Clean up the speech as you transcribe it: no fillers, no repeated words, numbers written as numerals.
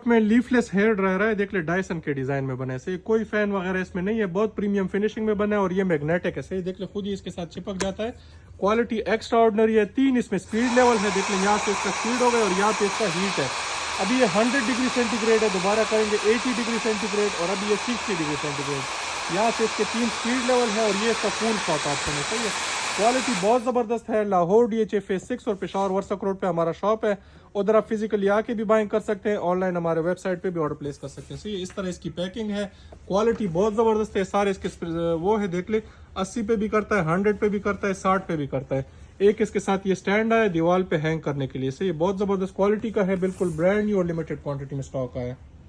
में leafless hair dryer है, देख ले डायसन के डिजाइन में बना है। सही, कोई फैन वगैरह इसमें नहीं है, बहुत प्रीमियम फिनिशिंग में बना है और ये मैग्नेटिक है। सही, देख ले खुद ही इसके साथ चिपक जाता है। क्वालिटी एक्स्ट्रा ऑर्डिनरी है। 3 इसमें स्पीड लेवल है, देख ले यहाँ पे इसका स्पीड हो गया और यहाँ पे इसका हीट है। अभी ये 100 डिग्री सेंटीग्रेड है, दोबारा करेंगे 80 डिग्री सेंटीग्रेड और अभी ये 60 डिग्री सेंटीग्रेड। यहाँ से इसके 3 स्पीड लेवल है और ये इसका कूल शॉट ऑप्शन है। सही है, क्वालिटी बहुत ज़बरदस्त है। लाहौर DHA फेज 6 और पेशावर वर्सक रोड पे हमारा शॉप है। उधर आप फिजिकली आके भी बाइंग कर सकते हैं, ऑनलाइन हमारे वेबसाइट पे भी ऑर्डर प्लेस कर सकते हैं। सही है, इस तरह इसकी पैकिंग है। क्वालिटी बहुत ज़बरदस्त है। सारे इसके वो है, देख ले 80 पे भी करता है, 100 पे भी करता है, 60 पे भी करता है। एक इसके साथ ये स्टैंड है दीवार पे हैंग करने के लिए। सही, बहुत ज़बरदस्त क्वालिटी का है, बिल्कुल ब्रांड न्यू और लिमिटेड क्वांटिटी में स्टॉक आया है।